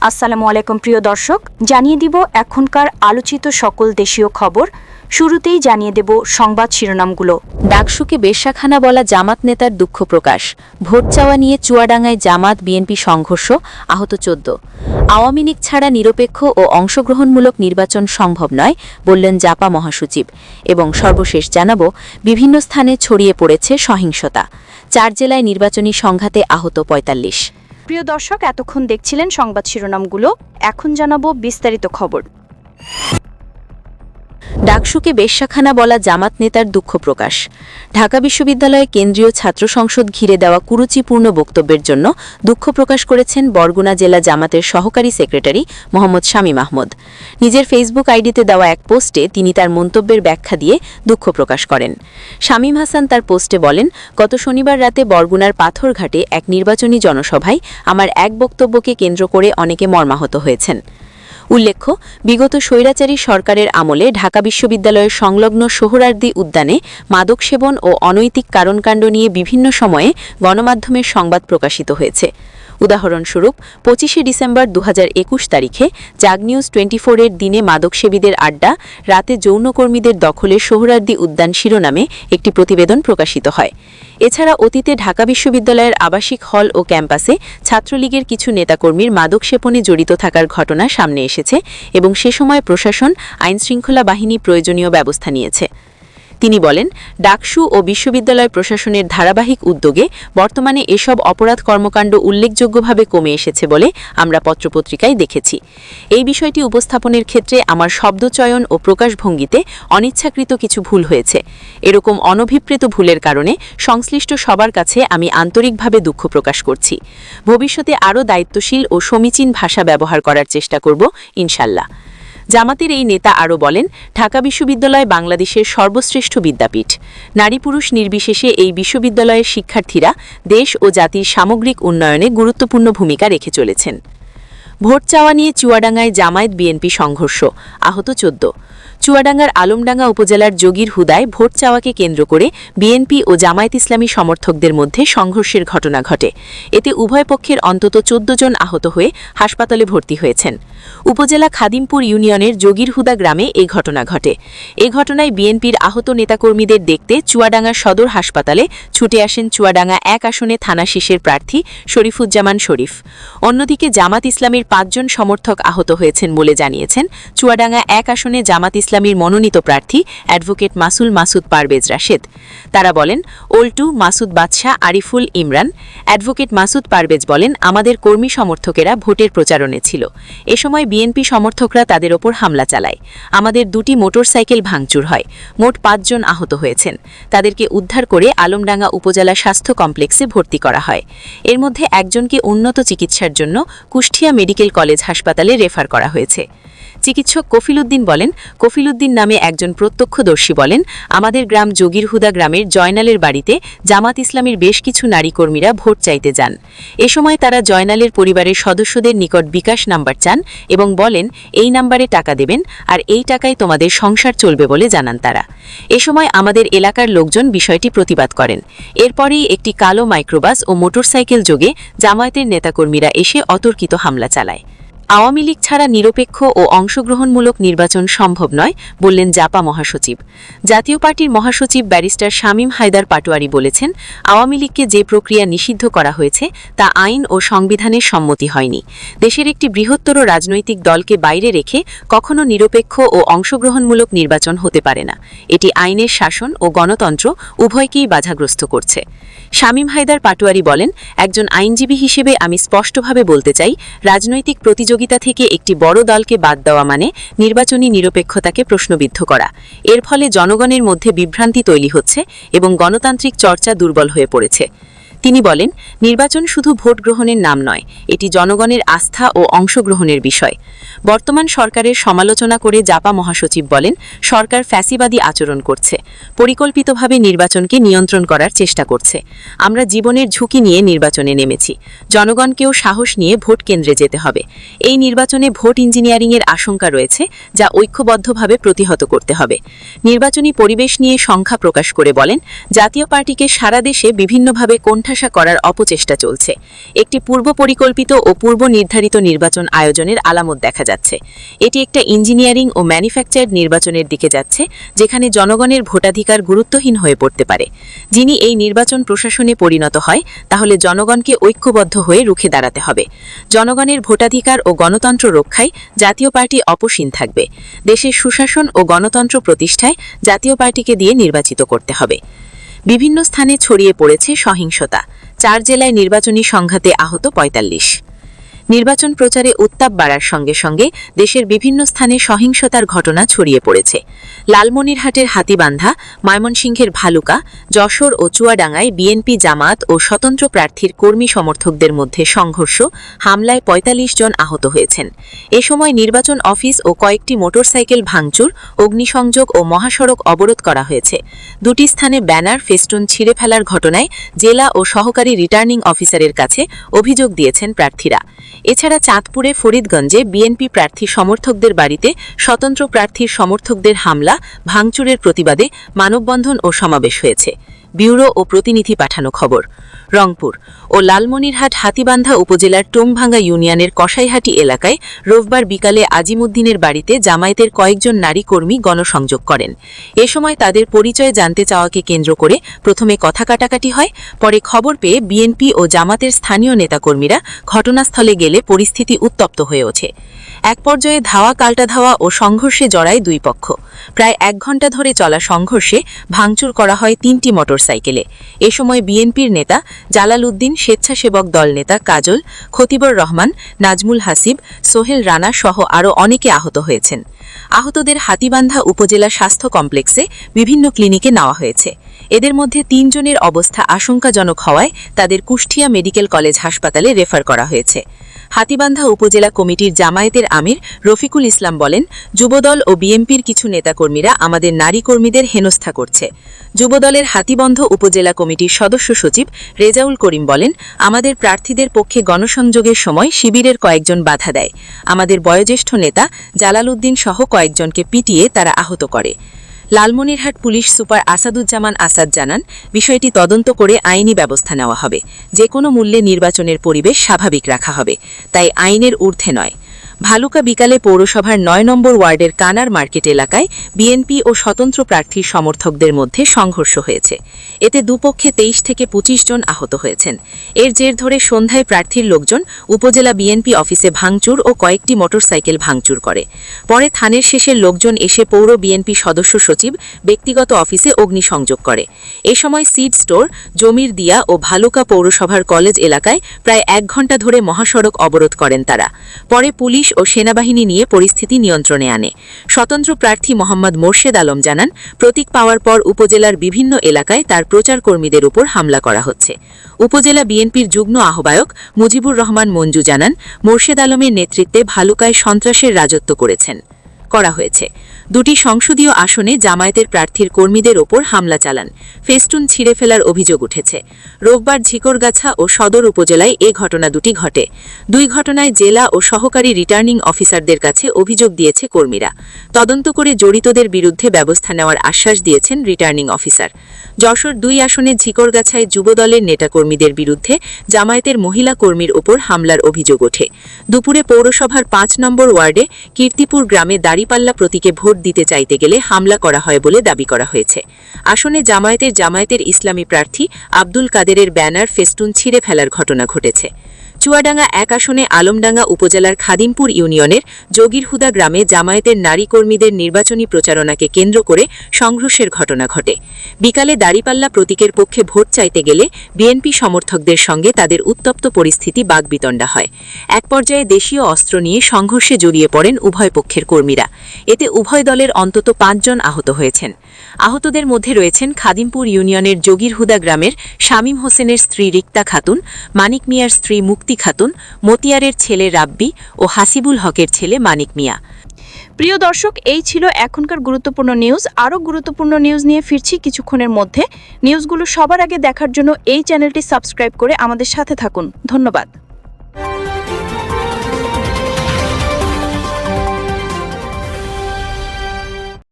আসসালামু আলাইকুম প্রিয় দর্শক, জানিয়ে দিব এখনকার আলোচিত সকল দেশীয় খবর। শুরুতেই জানিয়ে দেব সংবাদ শিরোনামগুলো। ডাকসুকে বেশ্যাখানা বলা জামাত নেতার দুঃখ প্রকাশ। ভোট চাওয়া নিয়ে চুয়াডাঙ্গায় জামাত বিএনপি সংঘর্ষ, আহত 14। আওয়ামী লীগ ছাড়া নিরপেক্ষ ও অংশগ্রহণমূলক নির্বাচন সম্ভব নয় বললেন জাপা মহাসচিব। এবং সর্বশেষ জানাব, বিভিন্ন স্থানে ছড়িয়ে পড়েছে সহিংসতা। 4 জেলায় নির্বাচনী সংঘাতে আহত 45। প্রিয় দর্শক, এতক্ষণ দেখছিলেন সংবাদ শিরোনামগুলো, এখন জানাবো বিস্তারিত খবর। ডাকসুকে বেশ্যাখানা বলা জামাত নেতার দুঃখ প্রকাশ। ঢাকা বিশ্ববিদ্যালয়ে কেন্দ্রীয় ছাত্র সংসদ ঘিরে দেওয়া কুরুচিপূর্ণ বক্তব্যের জন্য দুঃখ প্রকাশ করেছেন বরগুনা জেলা জামাতের সহকারী সেক্রেটারি মোহাম্মদ শামীম আহমদ। নিজের ফেসবুক আইডিতে দেওয়া এক পোস্টে তিনি তার মন্তব্যের ব্যাখ্যা দিয়ে দুঃখ প্রকাশ করেন। শামীম হাসান তার পোস্টে বলেন, গত শনিবার রাতে বরগুনার পাথরঘাটে এক নির্বাচনী জনসভায় আমার এক বক্তব্যকে কেন্দ্র করে অনেকে মর্মাহত হয়েছেন। উল্লেখ্য, বিগত স্বৈরাচারী সরকারের আমলে ঢাকা বিশ্ববিদ্যালয়ের সংলগ্ন সোহরাওয়ার্দী উদ্যানে মাদক সেবন ও অনৈতিক কারণকাণ্ড নিয়ে বিভিন্ন সময়ে গণমাধ্যমের সংবাদ প্রকাশিত হয়েছে। উদাহরণস্বরূপ 25শে ডিসেম্বর 2021 তারিখে জাগ নিউজ 24-এর দিনে মাদকসেবীদের আড্ডা, রাতে যৌনকর্মীদের দখলে সোহরাওয়ার্দী উদ্যান শিরোনামে একটি প্রতিবেদন প্রকাশিত হয়। এছাড়া অতীতে ঢাকা বিশ্ববিদ্যালয়ের আবাসিক হল ও ক্যাম্পাসে ছাত্রলীগের কিছু নেতাকর্মীর মাদক সেবনে জড়িত থাকার ঘটনা সামনে এসেছে এবং সে সময় প্রশাসন আইনশৃঙ্খলা বাহিনী প্রয়োজনীয় ব্যবস্থা নিয়েছে। তিনি বলেন, ডাকসু ও বিশ্ববিদ্যালয় প্রশাসনের ধারাবাহিক উদ্যোগে বর্তমানে এসব অপরাধ কর্মকাণ্ড উল্লেখযোগ্যভাবে কমে এসেছে বলে আমরা পত্রপত্রিকায় দেখেছি। এই বিষয়টি উপস্থাপনের ক্ষেত্রে আমার শব্দচয়ন ও প্রকাশভঙ্গিতে অনিচ্ছাকৃত কিছু ভুল হয়েছে। এরকম অনভিপ্রেত ভুলের কারণে সংশ্লিষ্ট সবার কাছে আমি আন্তরিকভাবে দুঃখ প্রকাশ করছি। ভবিষ্যতে আরও দায়িত্বশীল ও সমীচীন ভাষা ব্যবহার করার চেষ্টা করব, ইনশাল্লাহ। জামাতের এই নেতা আরও বলেন, ঢাকা বিশ্ববিদ্যালয় বাংলাদেশের সর্বশ্রেষ্ঠ বিদ্যাপীঠ। নারী পুরুষ নির্বিশেষে এই বিশ্ববিদ্যালয়ের শিক্ষার্থীরা দেশ ও জাতির সামগ্রিক উন্নয়নে গুরুত্বপূর্ণ ভূমিকা রেখে চলেছেন। ভোট চাওয়া নিয়ে চুয়াডাঙ্গায় জামায়াত বিএনপি সংঘর্ষ, আহত 14। চুয়াডাঙ্গার আলমডাঙ্গা উপজেলার যোগীর হুদায় ভোট চাওয়াকে কেন্দ্র করে বিএনপি ও জামায়াত ইসলামী সমর্থকদের মধ্যে সংঘর্ষের ঘটনা ঘটে। এতে উভয় পক্ষের অন্তত 14 জন আহত হয়ে হাসপাতালে ভর্তি হয়েছেন। উপজেলা খাদিমপুর ইউনিয়নের যোগীর হুদা গ্রামে এই ঘটনা ঘটে। এ ঘটনায় বিএনপির আহত নেতাকর্মীদের দেখতে চুয়াডাঙ্গা সদর হাসপাতালে ছুটে আসেন চুয়াডাঙ্গা 1 আসনে থানা শীষের প্রার্থী শরীফুজ্জামান শরীফ। অন্যদিকে জামাত ইসলামীর 5 জন সমর্থক আহত হয়েছেন বলে জানিয়েছেন চুয়াডাঙ্গা 1 আসনে জামাত ইসলামীর মনোনীত প্রার্থী অ্যাডভোকেট মাসুদ পারভেজ রাশেদ। তারা বলেন, ওল্টু মাসুদ বাদশাহ আরিফুল ইমরান। অ্যাডভোকেট মাসুদ পারভেজ বলেন, আমাদের কর্মী সমর্থকেরা ভোটের প্রচারণে ছিল। এ সময় বিএনপি সমর্থকরা তাদের ওপর হামলা চালায়। আমাদের 2টি মোটরসাইকেল ভাঙচুর হয়। মোট 5 জন আহত হয়েছেন। তাদেরকে উদ্ধার করে আলমডাঙ্গা উপজেলা স্বাস্থ্য কমপ্লেক্সে ভর্তি করা হয়। এর মধ্যে একজনকে উন্নত চিকিৎসার জন্য কুষ্টিয়া মেডিকেল কলেজ হাসপাতালে রেফার করা হয়েছে। চিকিৎসক কফিল উদ্দিন বলেন, কফিল উদ্দিন নামে একজন প্রত্যক্ষদর্শী বলেন, আমাদের গ্রাম যোগীর হুদা গ্রামের জয়নালের বাড়িতে জামাত ইসলামীর বেশ কিছু নারী কর্মীরা ভোট চাইতে যান। এ সময় তারা জয়নালের পরিবারের সদস্যদের নিকট বিকাশ নাম্বার চান এবং বলেন, এই নাম্বারে টাকা দেবেন আর এই টাকায় তোমাদের সংসার চলবে বলে জানান তারা। এ সময় আমাদের এলাকার লোকজন বিষয়টি প্রতিবাদ করেন। এরপরেই একটি কালো মাইক্রোবাস ও মোটরসাইকেল যোগে জামায়াতের নেতাকর্মীরা এসে অতর্কিত হামলা চালায়। আওয়ামী লীগ ছাড়া নিরপেক্ষ ও অংশগ্রহণমূলক নির্বাচন সম্ভব নয় বললেন জাপা মহাসচিব। জাতীয় পার্টির মহাসচিব ব্যারিস্টার শামীম হায়দার পাটোয়ারি বলেছেন, আওয়ামী লীগকে যে প্রক্রিয়া নিষিদ্ধ করা হয়েছে তা আইন ও সংবিধানের সম্মতি হয়নি। দেশের একটি বৃহত্তর রাজনৈতিক দলকে বাইরে রেখে কখনো নিরপেক্ষ ও অংশগ্রহণমূলক নির্বাচন হতে পারে না। এটি আইনের শাসন ও গণতন্ত্র উভয়কেই বাধাগ্রস্ত করছে। শামীম হায়দার পাটোয়ারি বলেন, একজন আইনজীবী হিসেবে আমি স্পষ্টভাবে বলতে চাই, রাজনৈতিক প্রতিযোগিতা থেকে একটি বড় দলকে বাদ দেওয়া মানে নির্বাচনী নিরপেক্ষতাকে প্রশ্নবিদ্ধ করা। এর ফলে জনগণের মধ্যে বিভ্রান্তি তৈরি হচ্ছে এবং গণতান্ত্রিক চর্চা দুর্বল হয়ে পড়েছে। তিনি বলেন, নির্বাচন শুধু ভোট গ্রহণের নাম নয়, এটি জনগণের আস্থা ও অংশগ্রহণের বিষয়। বর্তমান সরকারের সমালোচনা করে জাপা মহাসচিব বলেন, সরকার ফ্যাসিবাদী আচরণ করছে, পরিকল্পিতভাবে নির্বাচনকে নিয়ন্ত্রণ করার চেষ্টা করছে। আমরা জীবনের ঝুঁকি নিয়ে নির্বাচনে নেমেছি। জনগণকেও সাহস নিয়ে ভোট কেন্দ্রে যেতে হবে। এই নির্বাচনে ভোট ইঞ্জিনিয়ারিংয়ের আশঙ্কা রয়েছে, যা ঐক্যবদ্ধভাবে প্রতিহত করতে হবে। নির্বাচনী পরিবেশ নিয়ে সংখ্যা প্রকাশ করে বলেন, জাতীয় পার্টিকে সারা দেশে বিভিন্নভাবে কোণঠাসা কোণঠাসা করার অপচেষ্টা চলছে। একটি পূর্ব পরিকল্পিত ও পূর্ব নির্ধারিত নির্বাচন আয়োজনের আলামত দেখা যাচ্ছে। এটি একটা ইঞ্জিনিয়ারিং ও ম্যানুফ্যাকচার্ড নির্বাচনের দিকে যাচ্ছে, যেখানে জনগণের ভোটাধিকার গুরুত্বহীন হয়ে পড়তে পারে। যিনি এই নির্বাচন প্রশাসনে পরিণত হয়, তাহলে জনগণকে ঐক্যবদ্ধ হয়ে রুখে দাঁড়াতে হবে। জনগণের ভোটাধিকার ও গণতন্ত্র রক্ষায় জাতীয় পার্টি অপসীম থাকবে। দেশের সুশাসন ও গণতন্ত্র প্রতিষ্ঠায় জাতীয় পার্টিকে দিয়ে নির্বাচিত করতে হবে। বিভিন্ন স্থানে ছড়িয়ে পড়েছে সহিংসতা। 4 জেলায় নির্বাচনী সংঘাতে আহত 45। নির্বাচন প্রচারে উত্তাপ বাড়ার সঙ্গে সঙ্গে দেশের বিভিন্ন স্থানে সহিংসতার ঘটনা ছড়িয়ে পড়েছে। লালমনিরহাটের হাতীবান্ধা, ময়মনসিংহের ভালুকা, যশোর ও চুয়াডাঙ্গায় বিএনপি, জামাত ও স্বতন্ত্র প্রার্থীর কর্মী সমর্থকদের মধ্যে সংঘর্ষ, হামলায় ৪৫ জন আহত হয়েছেন। এ সময় নির্বাচন অফিস ও কয়েকটি মোটরসাইকেল ভাঙচুর, অগ্নিসংযোগ ও মহাসড়ক অবরোধ করা হয়েছে। দুটি স্থানে ব্যানার, ফেস্টুন ছিঁড়ে ফেলার ঘটনায় জেলা ও সহকারী রিটার্নিং অফিসারের কাছে অভিযোগ দিয়েছেন প্রার্থীরা। এছাড়া চাঁদপুরে, ফরিদগঞ্জে বিএনপি প্রার্থী সমর্থকদের বাড়িতে স্বতন্ত্র প্রার্থীর সমর্থকদের হামলা, ভাঙচুরের প্রতিবাদে মানববন্ধন ও সমাবেশ হয়েছে। ব্যুরো ও প্রতিনিধি পাঠানো খবর। রংপুর ও লালমনিরহাট হাতীবান্ধা উপজেলার টোংভাঙ্গা ইউনিয়নের কসাইহাটি এলাকায় রোববার বিকালে আজিমুদ্দিনের বাড়িতে জামায়াতের কয়েকজন নারী কর্মী গণসংযোগ করেন। এ সময় তাদের পরিচয় জানতে চাওয়াকে কেন্দ্র করে প্রথমে কথা কাটাকাটি হয়। পরে খবর পেয়ে বিএনপি ও জামাতের স্থানীয় নেতাকর্মীরা ঘটনাস্থলে গেলে পরিস্থিতি উত্তপ্ত হয়ে ওঠে। এক পর্যায়ে ধাওয়া, কাল্টা ধাওয়া ও সংঘর্ষে জড়ায় দুই পক্ষ। প্রায় 1 ঘণ্টা ধরে চলা সংঘর্ষে ভাঙচুর করা হয় 3টি মোটরসাইকেলে। এ সময় বিএনপির নেতা জালাল উদ্দিন, স্বেচ্ছাসেবক দল নেতা কাজল, খতিবুর রহমান, নাজমুল হাসিব, সোহেল রানা সহ আরও অনেকে আহত হয়েছেন। আহতদের হাতীবান্ধা উপজেলা স্বাস্থ্য কমপ্লেক্সে বিভিন্ন ক্লিনিকে নেওয়া হয়েছে। এদের মধ্যে 3 জনের অবস্থা আশঙ্কাজনক হওয়ায় তাদের কুষ্টিয়া মেডিকেল কলেজ হাসপাতালে রেফার করা হয়েছে। হাতীবান্ধা উপজেলা কমিটির জামায়াতের আমির রফিকুল ইসলাম বলেন, যুবদল ও বিএনপির কিছু নেতাকর্মীরা আমাদের নারী কর্মীদের হেনস্থা করছে। যুবদলের হাতীবন্ধ উপজেলা কমিটির সদস্য সচিব রেজাউল করিম বলেন, আমাদের প্রার্থীদের পক্ষে গণসংযোগের সময় শিবিরের কয়েকজন বাধা দেয়। আমাদের বয়োজ্যেষ্ঠ নেতা জালাল উদ্দিন সহ কয়েকজনকে পিটিয়ে তারা আহত করে। লালমনিরহাট পুলিশ সুপার আসাদুজ্জামান আসাদ জানান, বিষয়টি তদন্ত করে আইনি ব্যবস্থা নেওয়া হবে। যে কোনো মূল্যে নির্বাচনের পরিবেশ স্বাভাবিক রাখা হবে, তাই আইনের ঊর্ধ্বে নয়। ভালুকা বিকালে পৌরসভার 9 নম্বর ওয়ার্ডের কানার মার্কেট এলাকায় বিএনপি ও স্বতন্ত্র প্রার্থীর সমর্থকদের মধ্যে সংঘর্ষ হয়েছে। এতে দুপক্ষে 23 থেকে 25 জন আহত হয়েছেন। এর জের ধরে সন্ধ্যায় প্রার্থীর লোকজন উপজেলা বিএনপি অফিসে ভাঙচুর ও কয়েকটি মোটরসাইকেল ভাঙচুর করে। পরে থানের শেষের লোকজন এসে পৌর বিএনপি সদস্য সচিব ব্যক্তিগত অফিসে অগ্নিসংযোগ করে। এ সময় সিড স্টোর, জমির দিয়া ও ভালুকা পৌরসভার কলেজ এলাকায় প্রায় 1 ঘণ্টা ধরে মহাসড়ক অবরোধ করেন তারা। পরে পুলিশ ও সেনাবাহিনী নিয়ে পরিস্থিতি নিয়ন্ত্রণে আনে। স্বতন্ত্র প্রার্থী মোহাম্মদ মোর্শেদ আলম জানান, প্রতীক পাওয়ার পর উপজেলার বিভিন্ন এলাকায় তার প্রচার কর্মীদের উপর হামলা করা হচ্ছে। উপজেলা বিএনপির যুগ্ম আহ্বায়ক মুজিবুর রহমান মঞ্জু জানান, মোর্শেদ আলমের নেতৃত্বে ভালুকায় সন্ত্রাসের রাজত্ব করা হয়েছে। 2টি সংসদীয় আসনে জামায়াতের প্রার্থীর কর্মীদের ওপর হামলা চালান, ফেস্টুন ছিঁড়ে ফেলার অভিযোগ উঠেছে। রোববার ঝিকরগাছা ও সদর উপজেলায় এ ঘটনা দুটি ঘটে। 2 ঘটনায় জেলা ও সহকারী রিটার্নিং অফিসারদের কাছে অভিযোগ দিয়েছে কর্মীরা। তদন্ত করে জড়িতদের বিরুদ্ধে ব্যবস্থা নেওয়ার আশ্বাস দিয়েছেন রিটার্নিং অফিসার। যশোর 2 আসনে ঝিকরগাছায় যুবদলের নেতাকর্মীদের বিরুদ্ধে জামায়াতের মহিলা কর্মীর ওপর হামলার অভিযোগ ওঠে। দুপুরে পৌরসভার 5 নম্বর ওয়ার্ডে কীর্তিপুর গ্রামে দাঁড়িপাল্লা প্রতীকে ভোট দিতে চাইতে গেলে হামলা করা হয় বলে দাবি করা হয়েছে। আসনে জামায়াতের ইসলামী প্রার্থী আব্দুল কাদেরের ব্যানার, ফেস্টুন ছিঁড়ে ফেলার ঘটনা ঘটেছে। চুয়াডাঙ্গা 1 আসনে আলমডাঙ্গা উপজেলার খাদিমপুর ইউনিয়নের যোগীরহুদা গ্রামে জামায়াতের নারী কর্মীদের নির্বাচনী প্রচারণাকে কেন্দ্র করে সংঘর্ষের ঘটনা ঘটে। বিকালে দাঁড়িপাল্লা প্রতীকের পক্ষে ভোট চাইতে গেলে বিএনপি সমর্থকদের সঙ্গে তাদের উত্তপ্ত পরিস্থিতি বাগবিতণ্ডা হয়। এক পর্যায়ে দেশীয় অস্ত্র নিয়ে সংঘর্ষে জড়িয়ে পড়েন উভয় পক্ষের কর্মীরা। এতে উভয় দলের অন্তত 5 জন আহত হয়েছেন। আহতদের মধ্যে রয়েছেন খাদিমপুর ইউনিয়নের যোগীরহুদা গ্রামের শামীম হোসেনের স্ত্রী রিক্তা খাতুন, মানিক মিয়ার স্ত্রী মুক্তি খাতুন, মতিয়ারের ছেলে রাব্বি ও হাসিবুল হকের ছেলে মানিক মিয়া। প্রিয় দর্শক, এই ছিল এখনকার গুরুত্বপূর্ণ নিউজ। আরও গুরুত্বপূর্ণ নিউজ নিয়ে ফিরছি কিছুক্ষণের মধ্যে। নিউজগুলো সবার আগে দেখার জন্য এই চ্যানেলটি সাবস্ক্রাইব করে আমাদের সাথে থাকুন। ধন্যবাদ।